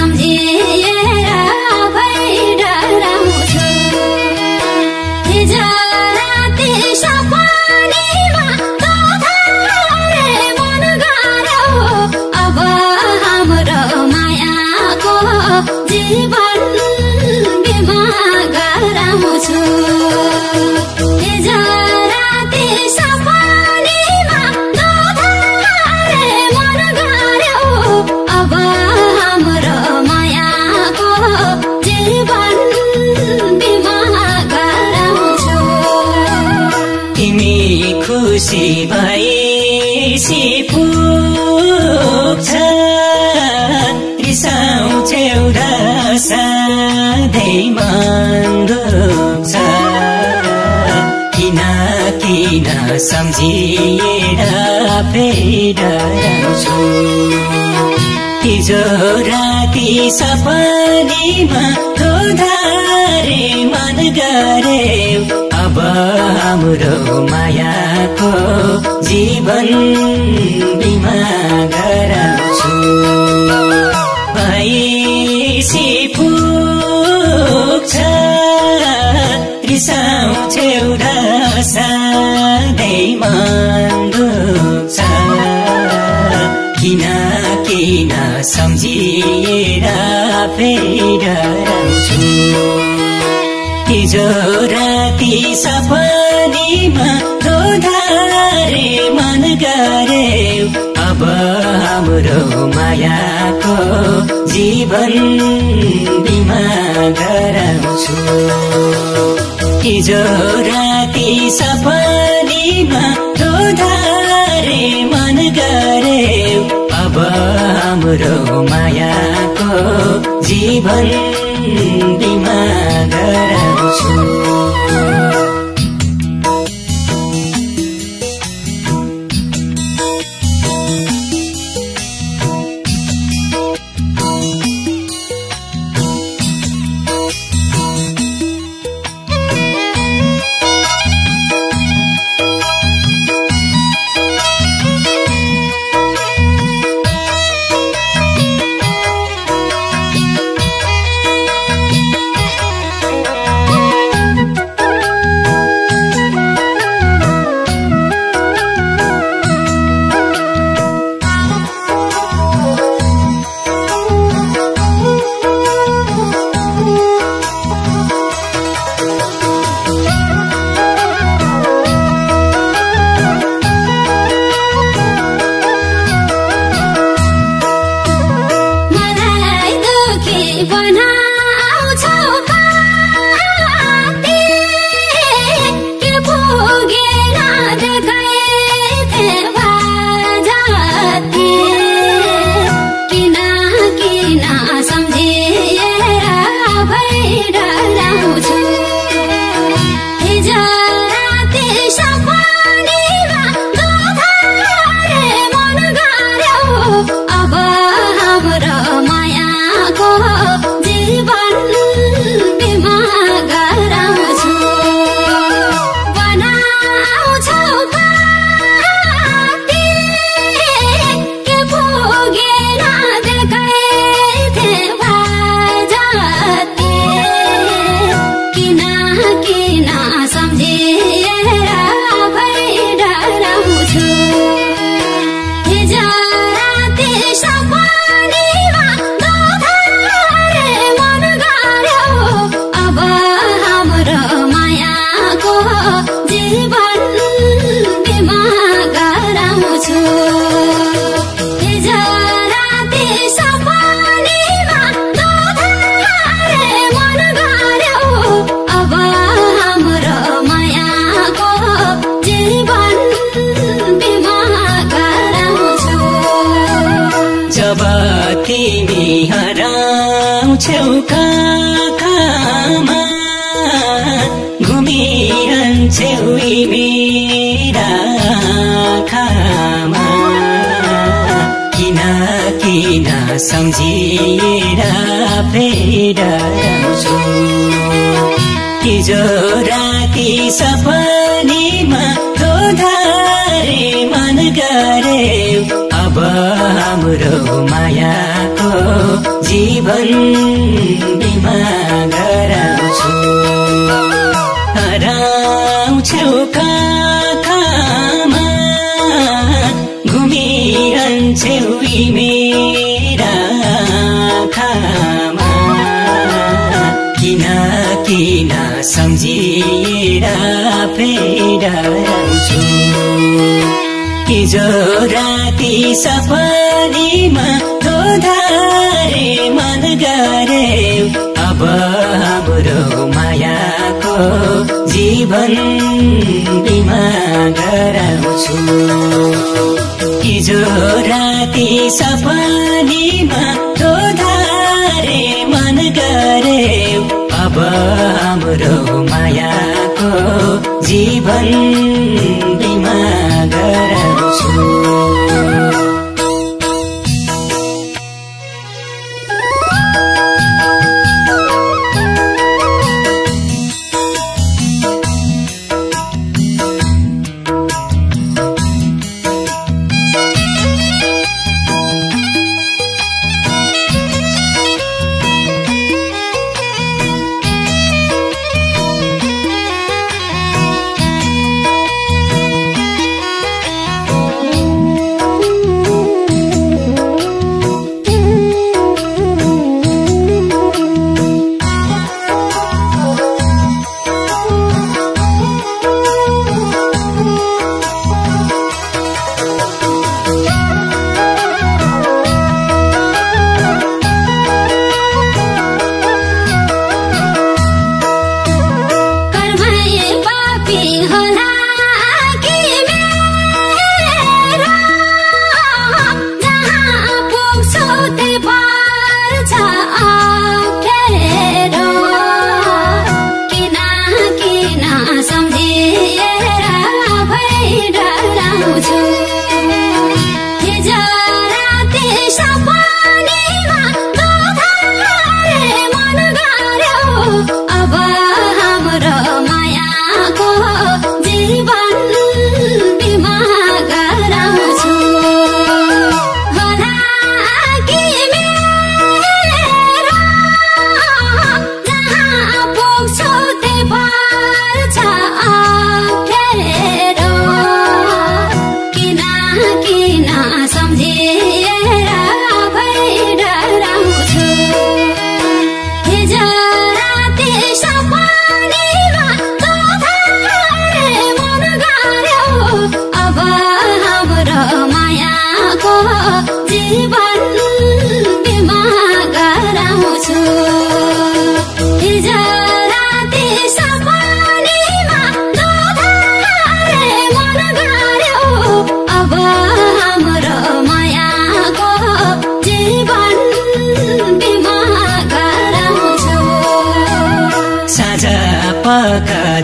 सम्झिएर भइडराउँछु हिजो राति सपनीमा तोथारे मन गर्यो अब हाम्रो मायाको जीवन बिमा गराउँछु हिजो राति सपनीमा तोथारे मन गर्यो अब हाम्रो मायाको जीवन बिमा गराउँछु तिमी खुसी भएपछि पुग्छ रिसाउँछौ र सधैँ मन दुख्छ किन सम्झिएर फेडराउँछु हिजो राति सपनीमा तोधारे मन गर्यो अब हाम्रो मायाको जीवन बिमा गराउँछु भएपछि पुग्छ रिसाउँछौ र सधैँ मन दुख्छ किन सम्झिएर फेडराउँछु हिजो राति सपनीमा तोधारे मन गर्यो अब हाम्रो मायाको जीवन बिमा गराउँछु हिजो राति सपनीमा तोधारे मन गर्यो अब हाम्रो मायाको जीवन बिमा गराउँछु सम्झिएर फेडराउँछु हिजो राति सपनीमा तोधारे मन गर्यो अब अब हाम्रो मायाको जीवन बिमा गराउँछु हराउँछौ काखमा घुमिरहन्छौ मेरा आँखामा किन सम्झिएर फेराउँछु हिजो राति सपनीमा दोधारे मन गरे अब हाम्रो मायाको जीवन बिमा गराउँछु हिजो राति सपनीमा दोधारे मन गरे अब हाम्रो मायाको जीवन बिमा गराउँछु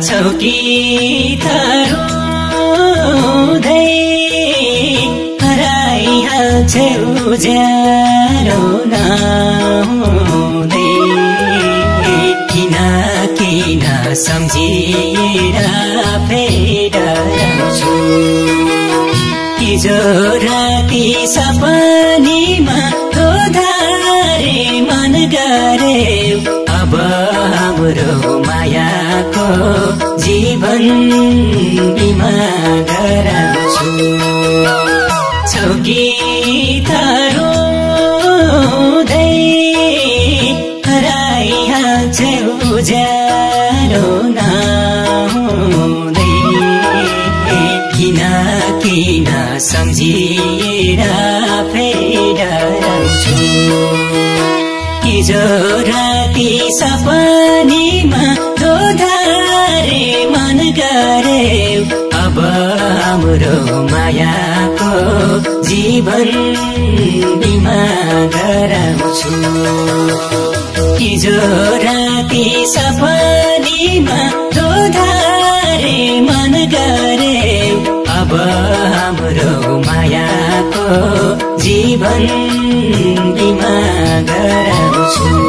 छौकी तरुदै हराइहाल्छौ ज्यारो नहुँदै किन सम्झिएर फेराउँछु हिजो राति सपनीमा दोधारे मन गरे अब हाम्रो मायाको जीवन बिमा गराउँछु छौकी तरुदै हराइहाल्छौ ज्यारो नहुँदै किन सम्झिएर फेराउँछु हिजो राति सपनीमा दोधारे मन गरे अब हाम्रो मायाको जीवन बिमा गराउँछु हिजो राति सपनीमा दोधारे मन गरे अब हाम्रो मायाको जीवन बिमा गराउँछु